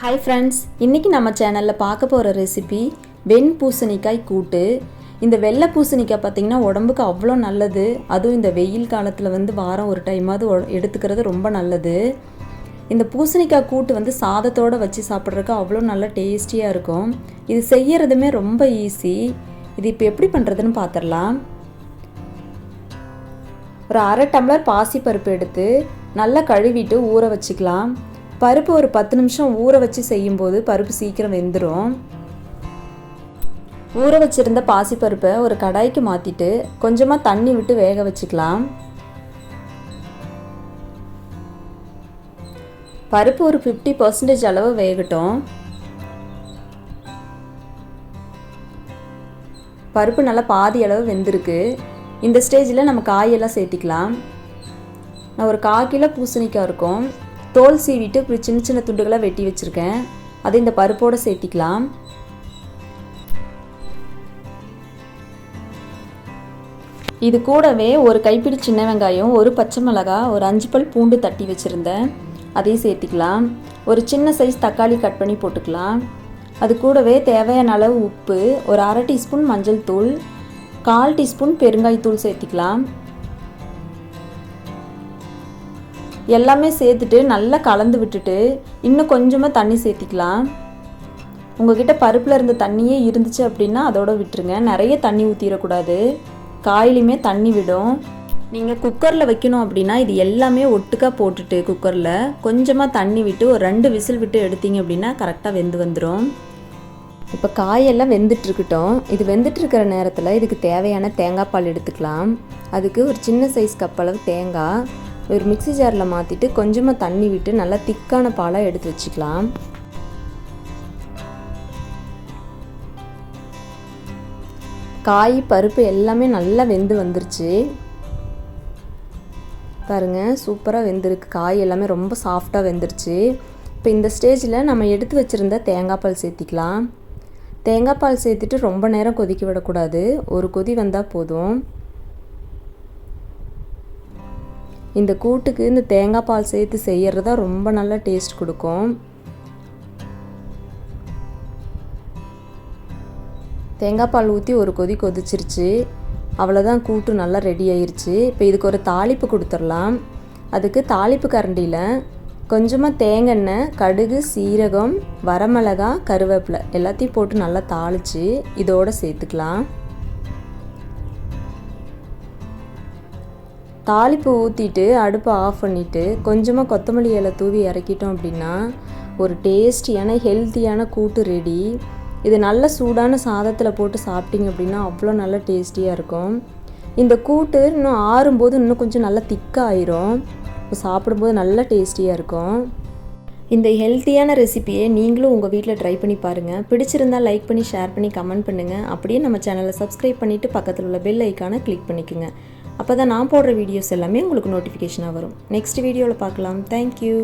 Hi friends, இன்றைக்கி நம்ம சேனலில் பார்க்க போகிற ரெசிபி வெண் பூசணிக்காய் கூட்டு. இந்த வெள்ளை பூசணிக்காய் பார்த்திங்கன்னா உடம்புக்கு அவ்வளோ நல்லது. அதுவும் இந்த வெயில் காலத்தில் வாரம் ஒரு டைமாவது எடுத்துக்கிறது ரொம்ப நல்லது. இந்த பூசணிக்காய் கூட்டு சாதத்தோடு வச்சு சாப்பிட்றதுக்கு அவ்வளோ நல்ல டேஸ்டியாக இருக்கும். இது செய்யறதுமே ரொம்ப ஈஸி. இது இப்போ எப்படி பண்ணுறதுன்னு பார்த்துடலாம். ஒரு அரை டம்ளர் பாசிப்பருப்பு எடுத்து நல்லா கழுவிட்டு ஊற வச்சுக்கலாம். பருப்பு ஒரு 10 நிமிஷம் ஊற வச்சு செய்யும்போது பருப்பு சீக்கிரம் வெந்துடும். ஊற வச்சுருந்த பாசிப்பருப்பை ஒரு கடாய்க்கு மாற்றிட்டு கொஞ்சமாக தண்ணி விட்டு வேக வச்சுக்கலாம். பருப்பு ஒரு 50% அளவு வேகட்டும். பருப்பு நல்லா பாதி அளவு வெந்திருக்கு. இந்த ஸ்டேஜில் நம்ம காயெல்லாம் சேர்த்திக்கலாம். நான் ஒரு 1/4 கிலோ பூசணிக்காய் இருக்கும். தோல் சீவிட்டு இப்படி சின்ன சின்ன துண்டுகளாக வெட்டி வச்சுருக்கேன். அதை இந்த பருப்போடு சேர்த்திக்கலாம். இது கூடவே ஒரு கைப்பிடி சின்ன வெங்காயம், ஒரு பச்சை மிளகாய், ஒரு 5 பல் பூண்டு தட்டி வச்சுருந்தேன், அதையும் சேர்த்திக்கலாம். ஒரு சின்ன சைஸ் தக்காளி கட் பண்ணி போட்டுக்கலாம். அது கூடவே தேவையான அளவு உப்பு, ஒரு அரை டீஸ்பூன் மஞ்சள் தூள், 1/4 டீஸ்பூன் பெருங்காயத்தூள் சேர்த்திக்கலாம். எல்லாமே சேர்த்துட்டு நல்லா கலந்து விட்டுட்டு இன்னும் கொஞ்சமாக தண்ணி சேர்த்திக்கலாம். உங்கள்கிட்ட பருப்பில் இருந்த தண்ணியே இருந்துச்சு அப்படின்னா அதோட விட்டுருங்க. நிறைய தண்ணி ஊற்றிடக்கூடாது, காயிலையுமே தண்ணி விடும். நீங்கள் குக்கரில் வைக்கணும் அப்படின்னா இது எல்லாமே ஒட்டுக்காக போட்டுட்டு குக்கரில் கொஞ்சமாக தண்ணி விட்டு ஒரு 2 விசில் விட்டு எடுத்தீங்க அப்படின்னா கரெக்டாக வெந்து வந்துடும். இப்போ காயெல்லாம் வெந்துட்டுருக்கட்டும். இது வெந்துட்டுருக்கிற நேரத்தில் இதுக்கு தேவையான தேங்காய் பால் எடுத்துக்கலாம். அதுக்கு ஒரு சின்ன சைஸ் கப் அளவு தேங்காய் ஒரு மிக்ஸி ஜாரில் மாற்றிட்டு கொஞ்சமாக தண்ணி விட்டு நல்லா திக்கான பாலாக எடுத்து வச்சுக்கலாம். காய் பருப்பு எல்லாமே நல்லா வெந்து வந்துருச்சு பாருங்கள், சூப்பராக வெந்திருக்கு. காய் எல்லாமே ரொம்ப சாஃப்டாக வெந்துருச்சு. இப்போ இந்த ஸ்டேஜில் நம்ம எடுத்து வச்சுருந்த தேங்காய் பால் சேர்த்திக்கலாம். தேங்காய் பால் சேர்த்துட்டு ரொம்ப நேரம் கொதிக்க விடக்கூடாது, ஒரு கொதி வந்தால் போதும். இந்த கூட்டுக்கு இந்த தேங்காய் பால் சேர்த்து செய்கிறது தான் ரொம்ப நல்ல டேஸ்ட் கொடுக்கும். தேங்காய் பால் ஊற்றி ஒரு கொதி கொதிச்சிருச்சு. அவ்வளோதான், கூட்டு நல்லா ரெடி ஆயிடுச்சு. இப்போ இதுக்கு ஒரு தாளிப்பு கொடுத்துடலாம். அதுக்கு தாளிப்பு கரண்டியில் கொஞ்சமாக தேங்காய், கடுகு, சீரகம், வரமிளகாய், கருவேப்பிலை எல்லாத்தையும் போட்டு நல்லா தாளித்து இதோடு சேர்த்துக்கலாம். தாளிப்பு ஊற்றிட்டு அடுப்பை ஆஃப் பண்ணிவிட்டு கொஞ்சமாக கொத்தமல்லி இலை தூவி இறக்கிட்டோம் அப்படின்னா ஒரு டேஸ்டியான ஹெல்த்தியான கூட்டு ரெடி. இது நல்ல சூடான சாதத்தில் போட்டு சாப்பிட்டிங்க அப்படின்னா அவ்வளோ நல்ல டேஸ்டியாக இருக்கும். இந்த கூட்டு இன்னும் ஆறும்போது இன்னும் கொஞ்சம் நல்லா திக்காக ஆயிரும். இப்போ சாப்பிடும்போது நல்ல டேஸ்டியாக இருக்கும். இந்த ஹெல்த்தியான ரெசிபியை நீங்களும் உங்கள் வீட்டில் ட்ரை பண்ணி பாருங்கள். பிடிச்சிருந்தால் லைக் பண்ணி, ஷேர் பண்ணி, கமெண்ட் பண்ணுங்கள். அப்படியே நம்ம சேனலை சப்ஸ்கிரைப் பண்ணிவிட்டு பக்கத்தில் உள்ள பெல் ஐக்கானை கிளிக் பண்ணிக்கோங்க. அப்போ தான் நான் போடுற வீடியோஸ் எல்லாமே உங்களுக்கு நோட்டிஃபிகேஷனாக வரும். நெக்ஸ்ட் வீடியோவில் பார்க்கலாம். தேங்க்யூ.